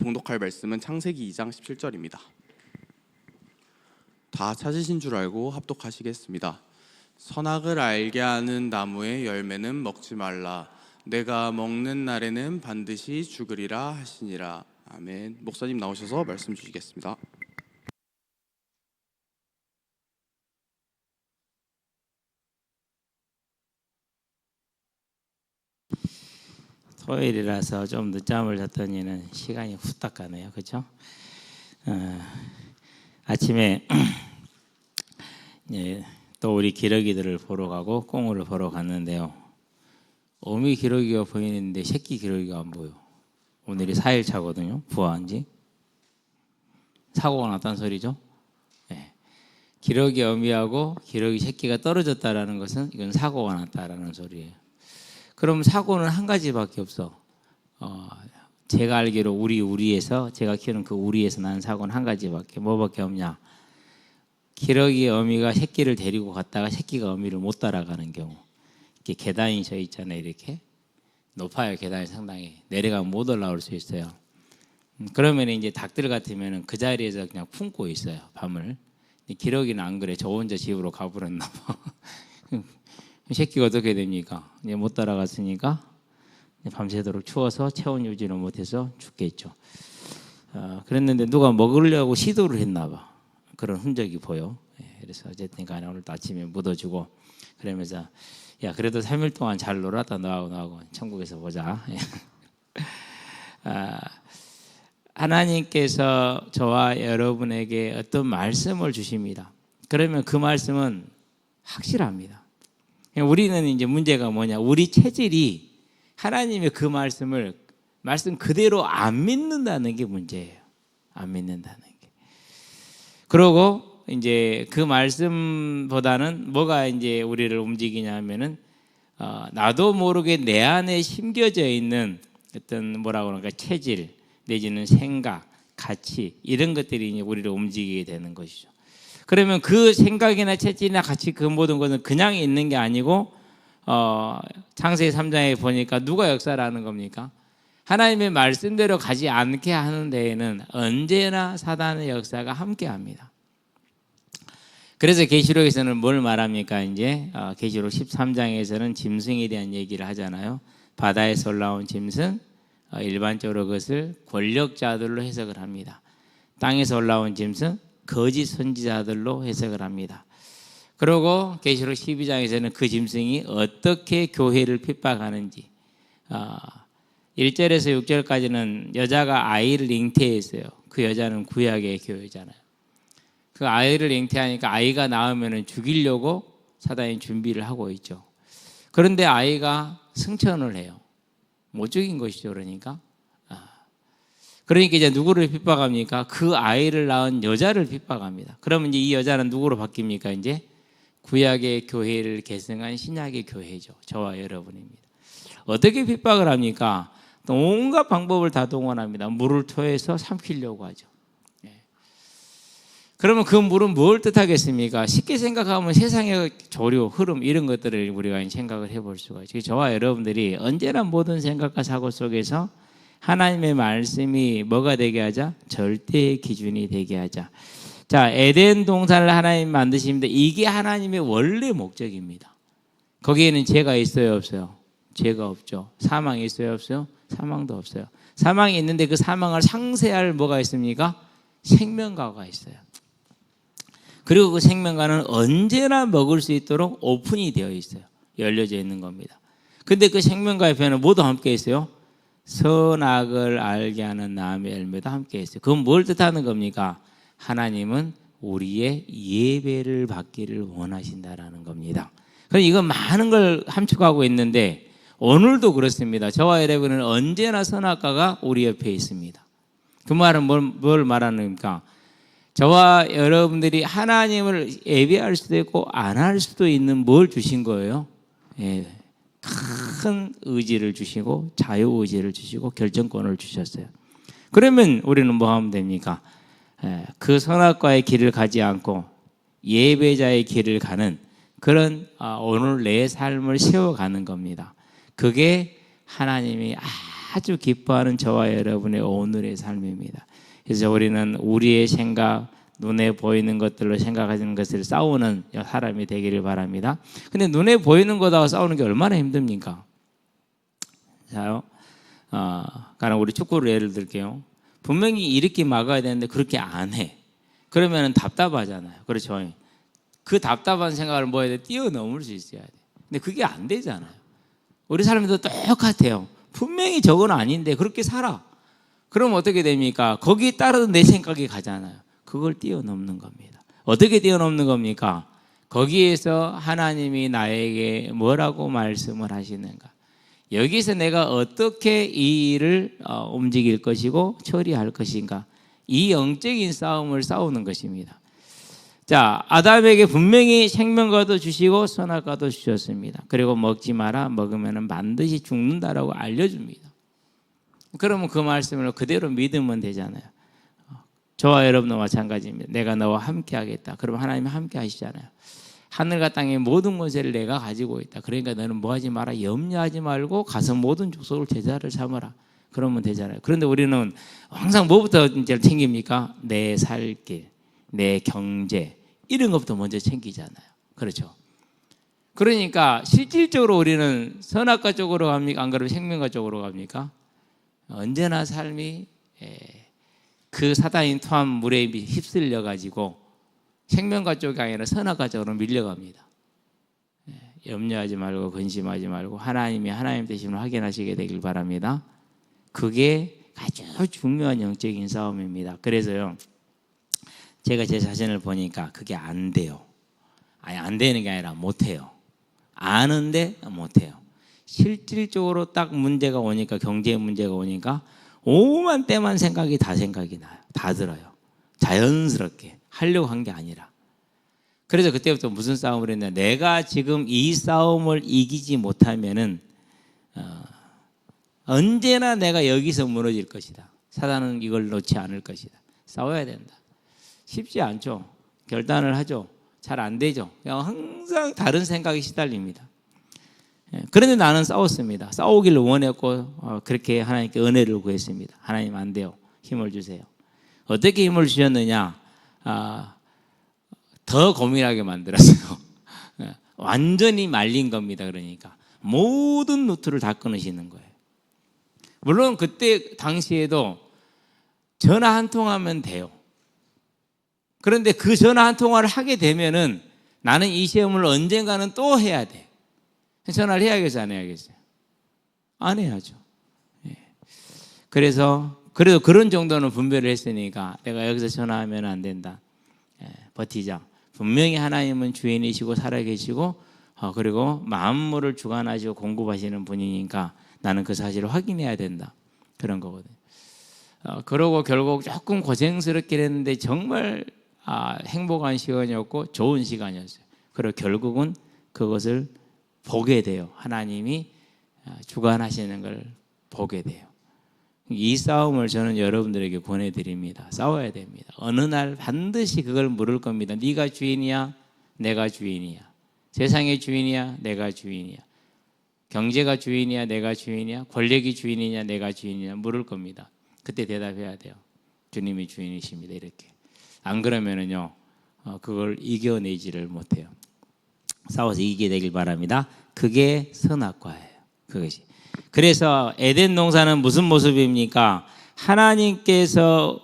봉독할 말씀은 창세기 2장 17절입니다. 다 찾으신 줄 알고 합독하시겠습니다. 선악을 알게 하는 나무의 열매는 먹지 말라. 내가 먹는 날에는 반드시 죽으리라 하시니라. 아멘. 목사님 나오셔서 말씀 주시겠습니다. 토요일이라서 좀 늦잠을 잤더니는 시간이 후딱 가네요. 그렇죠? 아침에 또 우리 기러기들을 보러 가고 꽁우를 보러 갔는데요. 어미 기러기가 보이는데 새끼 기러기가 안 보여. 오늘이 4일 차거든요. 부화한 지. 사고가 났다는 소리죠. 네. 기러기 어미하고 기러기 새끼가 떨어졌다라는 것은 이건 사고가 났다라는 소리예요. 그럼 사고는 한 가지밖에 없어. 제가 알기로 우리에서 제가 키우는 그 우리에서 나는 사고는 한 가지밖에. 뭐밖에 없냐? 기러기 어미가 새끼를 데리고 갔다가 새끼가 어미를 못 따라가는 경우. 이렇게 계단이 져 있잖아요. 이렇게 높아요. 계단이 상당히 내려가면 못 올라올 수 있어요. 그러면 이제 닭들 같으면 그 자리에서 그냥 품고 있어요. 밤을. 기러기는 안 그래. 저 혼자 집으로 가버렸나 봐. 새끼가 어떻게 됩니까? 이제 못 따라갔으니까 밤새도록 추워서 체온 유지를 못해서 죽겠죠. 그랬는데 누가 먹으려고 시도를 했나 봐. 그런 흔적이 보여. 그래서 어쨌든 간에 오늘 아침에 묻어주고 그러면서 야 그래도 3일 동안 잘 놀았다 너하고 천국에서 보자. 하나님께서 저와 여러분에게 어떤 말씀을 주십니다. 그러면 그 말씀은 확실합니다. 우리는 이제 문제가 뭐냐? 우리 체질이 하나님의 그 말씀 그대로 안 믿는다는 게 문제예요. 안 믿는다는 게. 그러고 이제 그 말씀보다는 뭐가 이제 우리를 움직이냐면은 나도 모르게 내 안에 심겨져 있는 어떤 뭐라고 그럴까 체질 내지는 생각, 가치 이런 것들이 이제 우리를 움직이게 되는 것이죠. 그러면 그 생각이나 체질이나 가치 그 모든 것은 그냥 있는 게 아니고 창세기 3장에 보니까 누가 역사를 하는 겁니까? 하나님의 말씀대로 가지 않게 하는 데에는 언제나 사단의 역사가 함께합니다. 그래서 계시록에서는 뭘 말합니까? 이제 계시록 13장에서는 짐승에 대한 얘기를 하잖아요. 바다에서 올라온 짐승, 일반적으로 그것을 권력자들로 해석을 합니다. 땅에서 올라온 짐승, 거짓 선지자들로 해석을 합니다. 그리고 계시록 12장에서는 그 짐승이 어떻게 교회를 핍박하는지 1절에서 6절까지는 여자가 아이를 잉태했어요. 그 여자는 구약의 교회잖아요. 그 아이를 잉태하니까 아이가 낳으면 죽이려고 사단이 준비를 하고 있죠. 그런데 아이가 승천을 해요. 못 죽인 것이죠. 그러니까 이제 누구를 핍박합니까? 그 아이를 낳은 여자를 핍박합니다. 그러면 이제 이 여자는 누구로 바뀝니까? 이제 구약의 교회를 계승한 신약의 교회죠. 저와 여러분입니다. 어떻게 핍박을 합니까? 또 온갖 방법을 다 동원합니다. 물을 토해서 삼키려고 하죠. 그러면 그 물은 뭘 뜻하겠습니까? 쉽게 생각하면 세상의 조류, 흐름 이런 것들을 우리가 생각을 해볼 수가 있죠. 저와 여러분들이 언제나 모든 생각과 사고 속에서 하나님의 말씀이 뭐가 되게 하자? 절대의 기준이 되게 하자. 자, 에덴 동산을 하나님 만드십니다. 이게 하나님의 원래 목적입니다. 거기에는 죄가 있어요, 없어요? 죄가 없죠. 사망이 있어요, 없어요? 사망도 없어요. 사망이 있는데 그 사망을 상쇄할 뭐가 있습니까? 생명과가 있어요. 그리고 그 생명과는 언제나 먹을 수 있도록 오픈이 되어 있어요. 열려져 있는 겁니다. 근데 그 생명과 옆에는 모두 함께 있어요. 선악을 알게 하는 나무의 열매도 함께 있어요. 그건 뭘 뜻하는 겁니까? 하나님은 우리의 예배를 받기를 원하신다라는 겁니다. 그럼 이건 많은 걸 함축하고 있는데 오늘도 그렇습니다. 저와 여러분은 언제나 선악과가 우리 옆에 있습니다. 그 말은 뭘 말하는 겁니까? 저와 여러분들이 하나님을 예배할 수도 있고 안 할 수도 있는 뭘 주신 거예요? 큰 의지를 주시고 자유의지를 주시고 결정권을 주셨어요. 그러면 우리는 뭐 하면 됩니까? 그 선악과의 길을 가지 않고 예배자의 길을 가는 그런 오늘 내 삶을 세워가는 겁니다. 그게 하나님이 아주 기뻐하는 저와 여러분의 오늘의 삶입니다. 그래서 우리는 우리의 생각, 눈에 보이는 것들로 생각하는 것을 싸우는 사람이 되기를 바랍니다. 근데 눈에 보이는 거다가 싸우는 게 얼마나 힘듭니까? 자요. 가령 우리 축구를 예를 들게요. 분명히 이렇게 막아야 되는데 그렇게 안 해. 그러면 답답하잖아요. 그렇죠? 그 답답한 생각을 뭐 해야 돼? 뛰어넘을 수 있어야 돼. 근데 그게 안 되잖아요. 우리 삶도 똑같아요. 분명히 저건 아닌데 그렇게 살아. 그럼 어떻게 됩니까? 거기에 따라서 내 생각이 가잖아요. 그걸 뛰어넘는 겁니다. 어떻게 뛰어넘는 겁니까? 거기에서 하나님이 나에게 뭐라고 말씀을 하시는가? 여기서 내가 어떻게 이 일을 움직일 것이고 처리할 것인가? 이 영적인 싸움을 싸우는 것입니다. 자, 아담에게 분명히 생명과도 주시고 선악과도 주셨습니다. 그리고 먹지 마라, 먹으면 반드시 죽는다라고 알려줍니다. 그러면 그 말씀을 그대로 믿으면 되잖아요. 저와 여러분도 마찬가지입니다. 내가 너와 함께 하겠다. 그러면 하나님이 함께 하시잖아요. 하늘과 땅의 모든 권세를 내가 가지고 있다. 그러니까 너는 뭐 하지 마라. 염려하지 말고 가서 모든 족속을 제자를 삼아라. 그러면 되잖아요. 그런데 우리는 항상 뭐부터 이제 챙깁니까? 내 살 길, 내 경제 이런 것부터 먼저 챙기잖아요. 그렇죠? 그러니까 실질적으로 우리는 선악과 쪽으로 갑니까? 안 그러면 생명과 쪽으로 갑니까? 언제나 삶이 그 사단인 토한 물에 휩쓸려 가지고 생명과 쪽이 아니라 선악과 쪽으로 밀려갑니다. 염려하지 말고 근심하지 말고 하나님이 하나님 되심을 확인하시게 되길 바랍니다. 그게 아주 중요한 영적인 싸움입니다. 그래서요, 제가 제 자신을 보니까 그게 안 돼요. 아니, 안 되는 게 아니라 못해요. 아는데 못해요. 실질적으로 딱 문제가 오니까, 경제 문제가 오니까 오만 때만 생각이 나요. 다 들어요. 자연스럽게 하려고 한 게 아니라. 그래서 그때부터 무슨 싸움을 했냐? 내가 지금 이 싸움을 이기지 못하면은 언제나 내가 여기서 무너질 것이다. 사단은 이걸 놓지 않을 것이다. 싸워야 된다. 쉽지 않죠. 결단을 하죠. 잘 안 되죠. 그냥 항상 다른 생각이 시달립니다. 그런데 나는 싸웠습니다. 싸우기를 원했고 그렇게 하나님께 은혜를 구했습니다. 하나님 안 돼요. 힘을 주세요. 어떻게 힘을 주셨느냐? 더 고민하게 만들었어요. 완전히 말린 겁니다. 그러니까 모든 루트를 다 끊으시는 거예요. 물론 그때 당시에도 전화 한 통하면 돼요. 그런데 그 전화 한 통화를 하게 되면은 나는 이 시험을 언젠가는 또 해야 돼. 전화를 해야겠어요, 안 해야겠어요? 안 해야죠. 그래서 그래도 그런 정도는 분별을 했으니까 내가 여기서 전화하면 안 된다. 버티자. 분명히 하나님은 주인이시고 살아계시고 그리고 만물을 주관하시고 공급하시는 분이니까 나는 그 사실을 확인해야 된다. 그런 거거든요. 그러고 결국 조금 고생스럽긴 했는데 정말 행복한 시간이었고 좋은 시간이었어요. 그리고 결국은 그것을 보게 돼요. 하나님이 주관하시는 걸 보게 돼요. 이 싸움을 저는 여러분들에게 권해드립니다. 싸워야 됩니다. 어느 날 반드시 그걸 물을 겁니다. 네가 주인이야? 내가 주인이야? 세상의 주인이야? 내가 주인이야? 경제가 주인이야? 내가 주인이야? 권력이 주인이냐? 내가 주인이냐? 물을 겁니다. 그때 대답해야 돼요. 주님이 주인이십니다. 이렇게. 안 그러면은요, 그걸 이겨내지를 못해요. 싸워서 이기게 되길 바랍니다. 그게 선악과예요. 그것이. 그래서 에덴 동산은 무슨 모습입니까? 하나님께서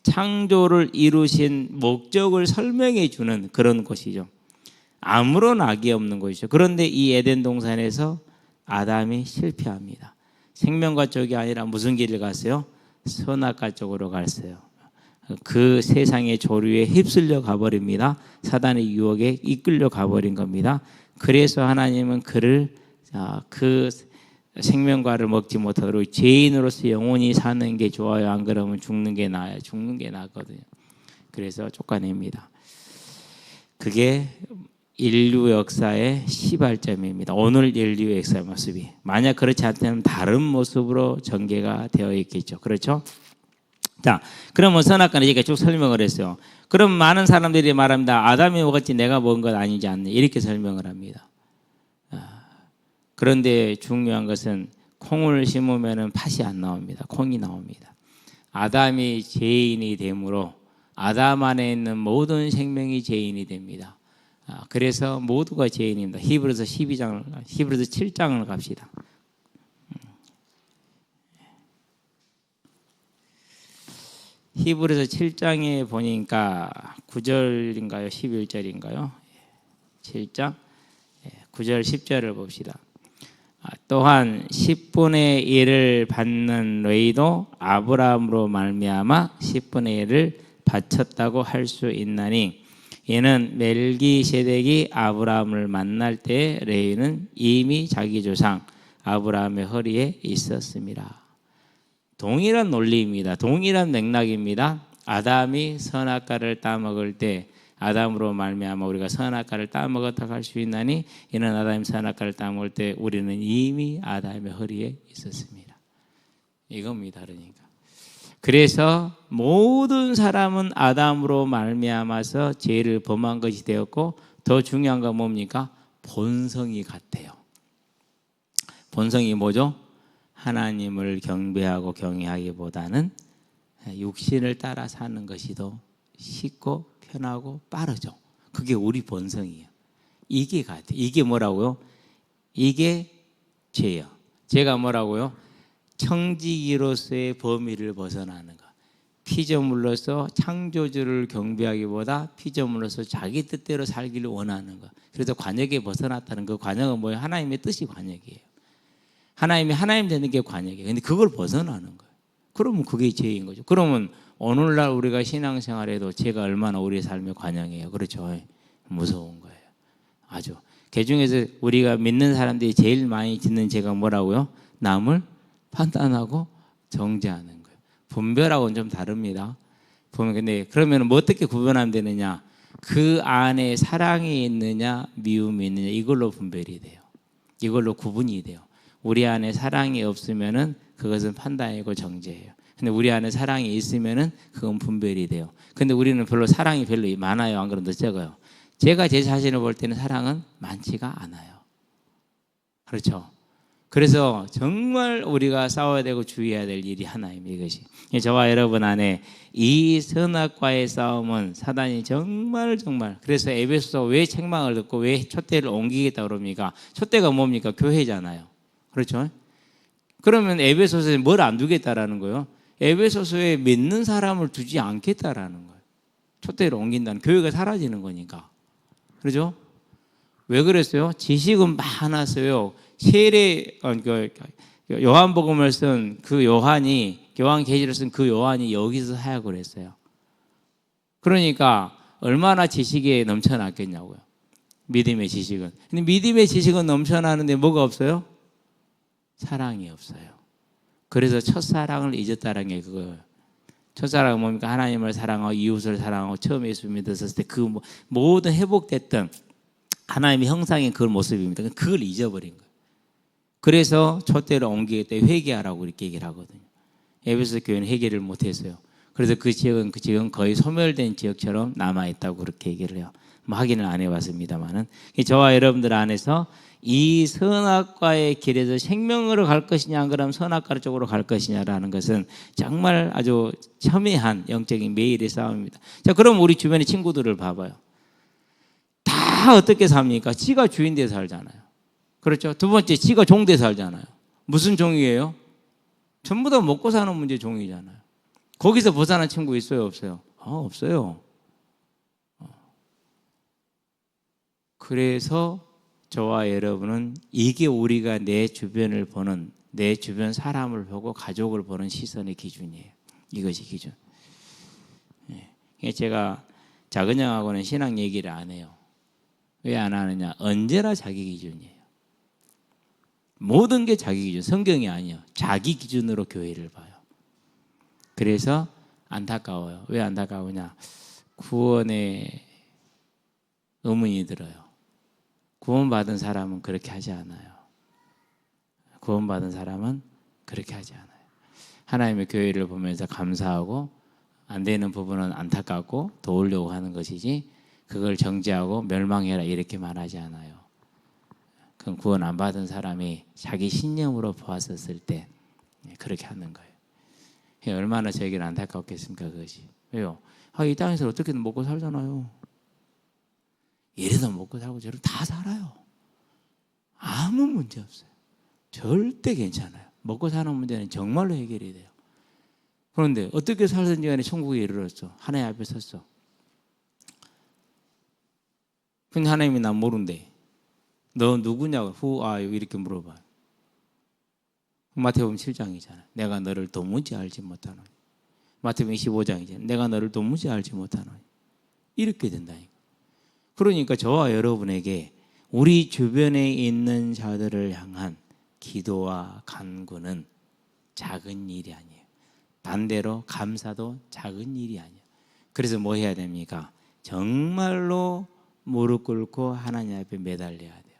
창조를 이루신 목적을 설명해 주는 그런 곳이죠. 아무런 악이 없는 곳이죠. 그런데 이 에덴 동산에서 아담이 실패합니다. 생명과 쪽이 아니라 무슨 길을 갔어요? 선악과 쪽으로 갔어요. 그 세상의 조류에 휩쓸려 가버립니다. 사단의 유혹에 이끌려 가버린 겁니다. 그래서 하나님은 그를 그 생명과를 먹지 못하도록 죄인으로서 영원히 사는 게 좋아요. 안 그러면 죽는 게 나아요. 죽는 게 낫거든요. 그래서 쫓아냅니다. 그게 인류 역사의 시발점입니다. 오늘 인류 역사의 모습이. 만약 그렇지 않다면 다른 모습으로 전개가 되어 있겠죠. 그렇죠? 자, 그러면 선악과는 이렇게 쭉 설명을 했어요. 그럼 많은 사람들이 말합니다. 아담이 먹었지 내가 먹은 것 아니지 않네. 이렇게 설명을 합니다. 그런데 중요한 것은 콩을 심으면 팥이 안 나옵니다. 콩이 나옵니다. 아담이 죄인이 되므로 아담 안에 있는 모든 생명이 죄인이 됩니다. 그래서 모두가 죄인입니다. 히브리서 7장을 갑시다. 히브리서 7장에 보니까 9절인가요? 11절인가요? 7장 9절 10절을 봅시다. 또한 10분의 1을 받는 너희도 아브라함으로 말미암아 10분의 1을 바쳤다고 할 수 있나니 이는 멜기세덱이 아브라함을 만날 때 레위는 이미 자기 조상 아브라함의 허리에 있었습니다. 동일한 논리입니다. 동일한 맥락입니다. 아담이 선악과를 따먹을 때 아담으로 말미암아 우리가 선악과를 따먹었다고 할 수 있나니 이는 아담이 선악과를 따먹을 때 우리는 이미 아담의 허리에 있었습니다. 이겁니다. 그러니까 그래서 모든 사람은 아담으로 말미암아서 죄를 범한 것이 되었고 더 중요한 건 뭡니까? 본성이 같아요. 본성이 뭐죠? 하나님을 경배하고 경외하기보다는 육신을 따라 사는 것이 더 쉽고 편하고 빠르죠. 그게 우리 본성이에요. 이게 같아요. 이게 뭐라고요? 이게 죄요. 죄가 뭐라고요? 청지기로서의 범위를 벗어나는 것. 피조물로서 창조주를 경배하기보다 피조물로서 자기 뜻대로 살기를 원하는 것. 그래서 관역에 벗어났다는 그 관역은 뭐예요? 하나님의 뜻이 관역이에요. 하나님이 하나님 되는 게 관역이에요. 근데 그걸 벗어나는 거예요. 그러면 그게 죄인 거죠. 그러면 오늘날 우리가 신앙생활에도 죄가 얼마나 우리의 삶의 관역이에요. 그렇죠. 무서운 거예요. 아주. 그 중에서 우리가 믿는 사람들이 제일 많이 짓는 죄가 뭐라고요? 남을 판단하고 정죄하는 거예요. 분별하고는 좀 다릅니다. 근데 그러면 뭐 어떻게 구분하면 되느냐? 그 안에 사랑이 있느냐, 미움이 있느냐 이걸로 분별이 돼요. 이걸로 구분이 돼요. 우리 안에 사랑이 없으면은 그것은 판단이고 정죄예요. 근데 우리 안에 사랑이 있으면은 그건 분별이 돼요. 근데 우리는 사랑이 별로 많아요. 안 그래도 적어요. 제가 제 자신을 볼 때는 사랑은 많지가 않아요. 그렇죠? 그래서 정말 우리가 싸워야 되고 주의해야 될 일이 하나입니다. 이것이. 저와 여러분 안에 이 선악과의 싸움은 사단이 정말 그래서 에베소서 왜 책망을 듣고 왜 촛대를 옮기겠다 그럽니까? 촛대가 뭡니까? 교회잖아요. 그렇죠? 그러면 에베소서에 뭘 안 두겠다라는 거예요? 에베소서에 믿는 사람을 두지 않겠다라는 거예요. 촛대를 옮긴다는 교회가 사라지는 거니까. 그렇죠? 왜 그랬어요? 지식은 많았어요. 요한복음을 쓴 그 요한계시를 쓴 그 요한이 여기서 사역을 했어요. 그러니까 얼마나 지식에 넘쳐났겠냐고요. 믿음의 지식은. 근데 믿음의 지식은 넘쳐나는데 뭐가 없어요? 사랑이 없어요. 그래서 첫사랑을 잊었다는 게 그거예요. 첫사랑은 뭡니까? 하나님을 사랑하고 이웃을 사랑하고 처음 예수 믿었을 때 그 모든 회복됐던 하나님의 형상의 그 모습입니다. 그걸 잊어버린 거예요. 그래서 촛대를 옮기겠다 회개하라고 이렇게 얘기를 하거든요. 에베소 교회는 회개를 못했어요. 그래서 그 지역은 거의 소멸된 지역처럼 남아있다고 그렇게 얘기를 해요. 확인을 안 해봤습니다만은 저와 여러분들 안에서 이 선악과의 길에서 생명으로 갈 것이냐 그럼 선악과 쪽으로 갈 것이냐라는 것은 정말 아주 첨예한 영적인 매일의 싸움입니다. 자, 그럼 우리 주변의 친구들을 봐봐요. 다 어떻게 삽니까? 지가 주인 돼 살잖아요. 그렇죠? 두 번째, 지가 종 돼 살잖아요. 무슨 종이에요? 전부 다 먹고 사는 문제 종이잖아요. 거기서 벗어난 친구 있어요? 없어요? 없어요. 그래서 저와 여러분은 이게 우리가 내 주변을 보는, 내 주변 사람을 보고 가족을 보는 시선의 기준이에요. 이것이 기준. 제가 작은 형하고는 신앙 얘기를 안 해요. 왜 안 하느냐? 언제나 자기 기준이에요. 모든 게 자기 기준, 성경이 아니에요. 자기 기준으로 교회를 봐요. 그래서 안타까워요. 왜 안타까우냐? 구원에 의문이 들어요. 구원받은 사람은 그렇게 하지 않아요. 구원받은 사람은 그렇게 하지 않아요. 하나님의 교회를 보면서 감사하고 안 되는 부분은 안타깝고 도우려고 하는 것이지 그걸 정죄하고 멸망해라 이렇게 말하지 않아요. 그 구원 안 받은 사람이 자기 신념으로 보았었을 때 그렇게 하는 거예요. 얼마나 저에게는 안타깝겠습니까 그것이. 왜요? 이 땅에서 어떻게든 먹고 살잖아요. 이래도 먹고 살고 저래도 다 살아요. 아무 문제 없어요. 절대 괜찮아요. 먹고 사는 문제는 정말로 해결이 돼요. 그런데 어떻게 살든지 간에 천국에 이르렀어. 하나님 앞에 섰어. 근데 하나님이 난 모른대. 너 누구냐고 Who are you? 이렇게 물어봐요. 마태복음 7장이잖아요. 내가 너를 도무지 알지 못하노니. 마태복음 25장이잖아요. 내가 너를 도무지 알지 못하노니. 이렇게 된다니까. 그러니까 저와 여러분에게 우리 주변에 있는 자들을 향한 기도와 간구는 작은 일이 아니에요. 반대로 감사도 작은 일이 아니에요. 그래서 뭐 해야 됩니까? 정말로 무릎 꿇고 하나님 앞에 매달려야 돼요.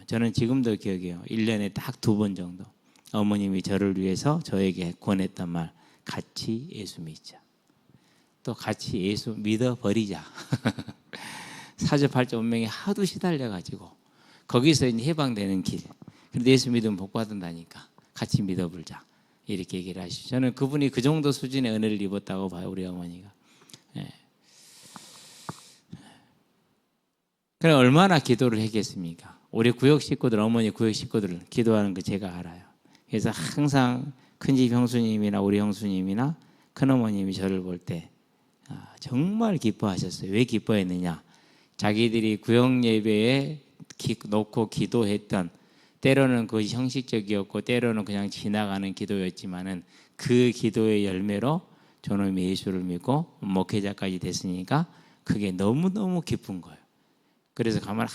저는 지금도 기억해요. 1년에 딱 2번 정도 어머님이 저를 위해서 저에게 권했던 말, 같이 예수 믿자. 또 같이 예수 믿어버리자. 사주팔자 운명에 하도 시달려가지고 거기서 이제 해방되는 길. 그런데 예수 믿으면 복 받는다니까. 같이 믿어보자. 이렇게 얘기를 하시죠. 저는 그분이 그 정도 수준의 은혜를 입었다고 봐요. 우리 어머니가. 예. 그래 얼마나 기도를 했겠습니까? 우리 구역 식구들, 어머니 구역 식구들 기도하는 거 제가 알아요. 그래서 항상 큰집 형수님이나 우리 형수님이나 큰어머님이 저를 볼 때 정말 기뻐하셨어요. 왜 기뻐했느냐? 자기들이 구역 예배에 놓고 기도했던, 때로는 그 형식적이었고 때로는 그냥 지나가는 기도였지만은 그 기도의 열매로 저놈이 예수를 믿고 목회자까지 됐으니까 그게 너무너무 기쁜 거예요. 그래서 가만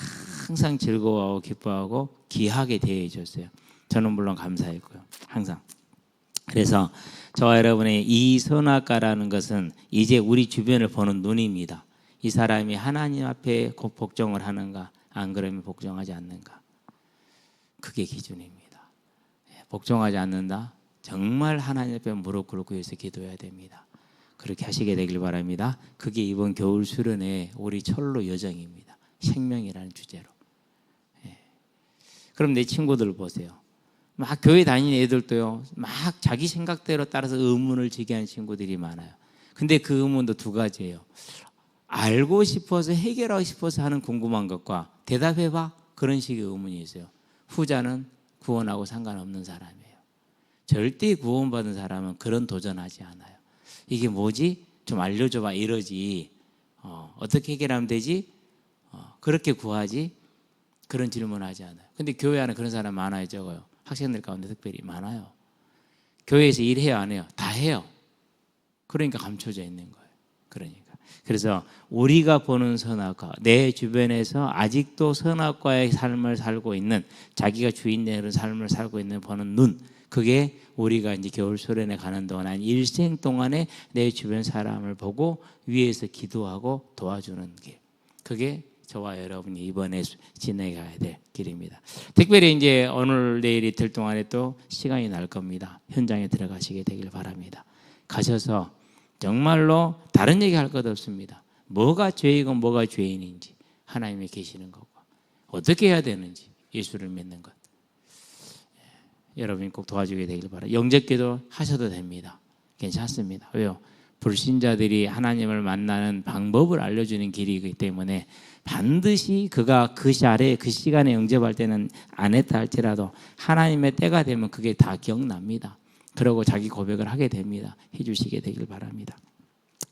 항상 즐거워하고 기뻐하고 귀하게 대해 줬어요. 저는 물론 감사했고요. 항상. 그래서 저와 여러분의 이 선악과라는 것은 이제 우리 주변을 보는 눈입니다. 이 사람이 하나님 앞에 복종을 하는가, 안 그러면 복종하지 않는가. 그게 기준입니다. 복종하지 않는다? 정말 하나님 앞에 무릎 꿇고 위해서 기도해야 됩니다. 그렇게 하시게 되길 바랍니다. 그게 이번 겨울 수련회 우리 철로 여정입니다. 생명이라는 주제로. 그럼 내 친구들 보세요. 막 교회 다니는 애들도요, 막 자기 생각대로 따라서 의문을 제기하는 친구들이 많아요. 근데 그 의문도 두 가지예요. 알고 싶어서 해결하고 싶어서 하는 궁금한 것과 대답해봐 그런 식의 의문이 있어요. 후자는 구원하고 상관없는 사람이에요. 절대 구원받은 사람은 그런 도전하지 않아요. 이게 뭐지? 좀 알려줘봐 이러지. 어떻게 해결하면 되지? 그렇게 구하지? 그런 질문하지 않아요. 근데 교회 안에 그런 사람 많아요, 적어요? 학생들 가운데 특별히 많아요. 교회에서 일해요, 안 해요? 다 해요. 그러니까 감춰져 있는 거예요. 그래서 우리가 보는 선악과, 내 주변에서 아직도 선악과의 삶을 살고 있는, 자기가 주인 되는 삶을 살고 있는 보는 눈, 그게 우리가 이제 겨울 수련회 가는 동안 한 일생 동안에 내 주변 사람을 보고 위에서 기도하고 도와주는 길. 그게 저와 여러분이 이번에 지나가야 될 길입니다. 특별히 이제 오늘 내일 이틀 동안에 또 시간이 날 겁니다. 현장에 들어가시게 되길 바랍니다. 가셔서 정말로 다른 얘기 할 것 없습니다. 뭐가 죄이고 뭐가 죄인인지 하나님이 계시는 거고 어떻게 해야 되는지 예수를 믿는 것. 여러분이 꼭 도와주게 되길 바랍니다. 영접기도 하셔도 됩니다. 괜찮습니다. 왜요? 불신자들이 하나님을 만나는 방법을 알려주는 길이기 때문에 반드시 그가 그 자리에 그 시간에 영접할 때는 안 했다 할지라도 하나님의 때가 되면 그게 다 기억납니다. 그러고 자기 고백을 하게 됩니다. 해주시게 되길 바랍니다.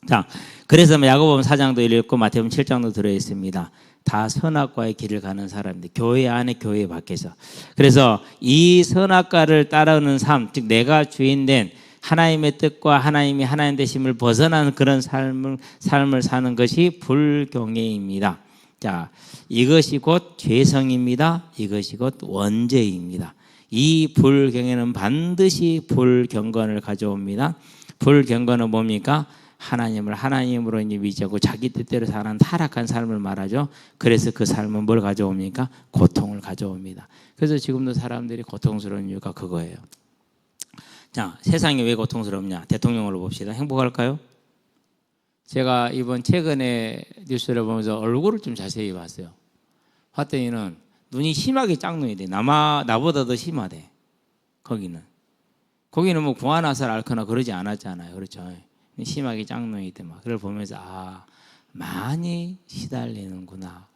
자, 그래서 야고보음 4장도 읽고 마태복음 7장도 들어있습니다. 다 선악과의 길을 가는 사람들, 교회 안에 교회 밖에서. 그래서 이 선악과를 따르는 삶, 즉 내가 주인된 하나님의 뜻과 하나님이 하나님 되심을 벗어나는 그런 삶을 사는 것이 불경외입니다. 자, 이것이 곧 죄성입니다. 이것이 곧 원죄입니다. 이 불경외는 반드시 불경건을 가져옵니다. 불경건은 뭡니까? 하나님을 하나님으로 이제 믿고 자기 뜻대로 사는 타락한 삶을 말하죠. 그래서 그 삶은 뭘 가져옵니까? 고통을 가져옵니다. 그래서 지금도 사람들이 고통스러운 이유가 그거예요. 자, 세상이 왜 고통스럽냐? 대통령으로 봅시다. 행복할까요? 제가 이번 최근에 뉴스를 보면서 얼굴을 좀 자세히 봤어요. 봤더니는 눈이 심하게 짝눈이 돼. 나보다 더 심하대. 거기는 뭐 구하나살 앓거나 그러지 않았잖아요. 그렇죠? 심하게 짝눈이 돼. 막 그걸 보면서 많이 시달리는구나,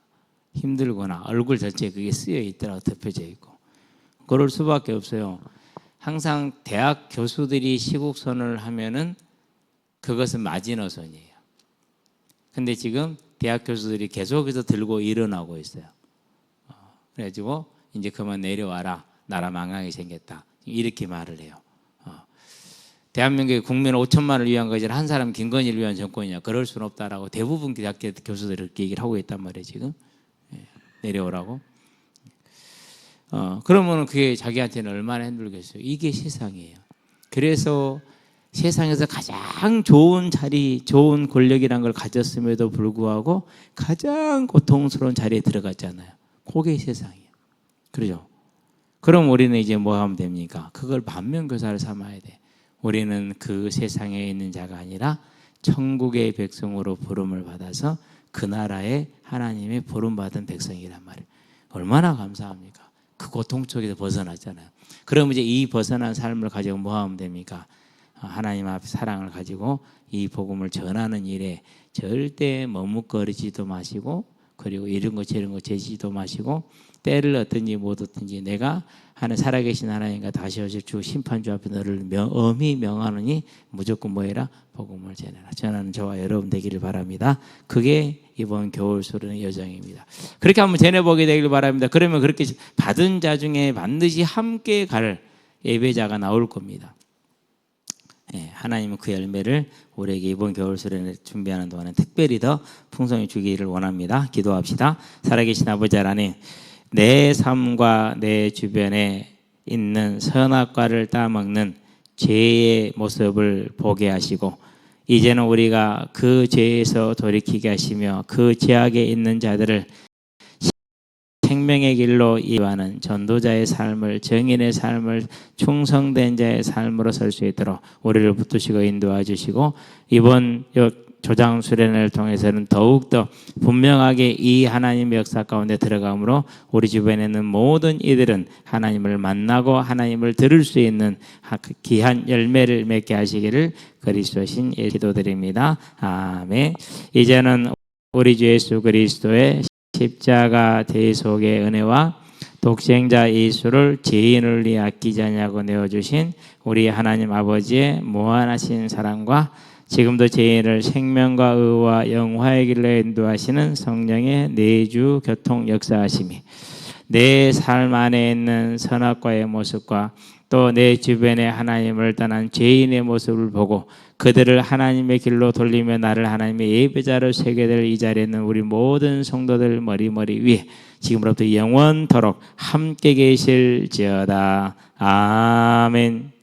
힘들구나. 얼굴 전체에 그게 쓰여 있더라고, 덮여져 있고. 그럴 수밖에 없어요. 항상 대학 교수들이 시국선언을 하면은 그것은 마지노선이에요. 근데 지금 대학 교수들이 계속해서 들고 일어나고 있어요. 그래가지고 이제 그만 내려와라. 나라 망하게 생겼다. 이렇게 말을 해요. 대한민국의 국민 5천만을 위한 것이 한 사람 김건희를 위한 정권이냐? 그럴 수는 없다라고 대부분 대학 교수들이 그렇게 얘기를 하고 있단 말이에요. 지금 내려오라고. 그러면 그게 자기한테는 얼마나 힘들겠어요. 이게 세상이에요. 그래서 세상에서 가장 좋은 자리, 좋은 권력이란 걸 가졌음에도 불구하고 가장 고통스러운 자리에 들어갔잖아요. 그게 세상이에요. 그렇죠? 그럼 우리는 이제 뭐 하면 됩니까? 그걸 반면교사를 삼아야 돼. 우리는 그 세상에 있는 자가 아니라 천국의 백성으로 부름을 받아서 그 나라에 하나님의 부름받은 백성이란 말이에요. 얼마나 감사합니까? 그 고통 속에서 벗어났잖아요. 그럼 이제 이 벗어난 삶을 가지고 뭐 하면 됩니까? 하나님 앞에 사랑을 가지고 이 복음을 전하는 일에 절대 머뭇거리지도 마시고, 그리고 이런 거 저런 거 재지도 마시고, 때를 얻든지 못 얻든지 내가 살아계신 하나님과 다시 오실 주 심판주 앞에 너를 엄히 명하노니 무조건 뭐해라? 복음을 전해라. 전하는 저와 여러분 되기를 바랍니다. 그게 이번 겨울 수련의 여정입니다. 그렇게 한번 전해보게 되기를 바랍니다. 그러면 그렇게 받은 자 중에 반드시 함께 갈 예배자가 나올 겁니다. 하나님은 그 열매를 우리에게 이번 겨울 수련을 준비하는 동안에 특별히 더 풍성히 주기를 원합니다. 기도합시다. 살아계신 아버지 하나님, 내 삶과 내 주변에 있는 선악과를 따먹는 죄의 모습을 보게 하시고, 이제는 우리가 그 죄에서 돌이키게 하시며 그 죄악에 있는 자들을 생명의 길로 이어가는 전도자의 삶을, 정인의 삶을, 충성된 자의 삶으로 설 수 있도록 우리를 붙드시고 인도해 주시고, 이번 조장 수련을 통해서는 더욱더 분명하게 이 하나님의 역사 가운데 들어가므로 우리 주변에 있는 모든 이들은 하나님을 만나고 하나님을 들을 수 있는 귀한 열매를 맺게 하시기를 그리스도 신 기도드립니다. 아멘. 이제는 우리 주 예수 그리스도의 십자가 대속의 은혜와 독생자 예수를 죄인을 위해 아끼지 아니하고 내어주신 우리 하나님 아버지의 무한하신 사랑과 지금도 죄인을 생명과 의와 영화의 길로 인도하시는 성령의 내주 교통 역사하심이 내 삶 안에 있는 선악과의 모습과 또 내 주변에 하나님을 떠난 죄인의 모습을 보고 그들을 하나님의 길로 돌리며 나를 하나님의 예배자로 세게 될 이 자리에 있는 우리 모든 성도들 머리 위에 지금부터 영원토록 함께 계실지어다. 아멘.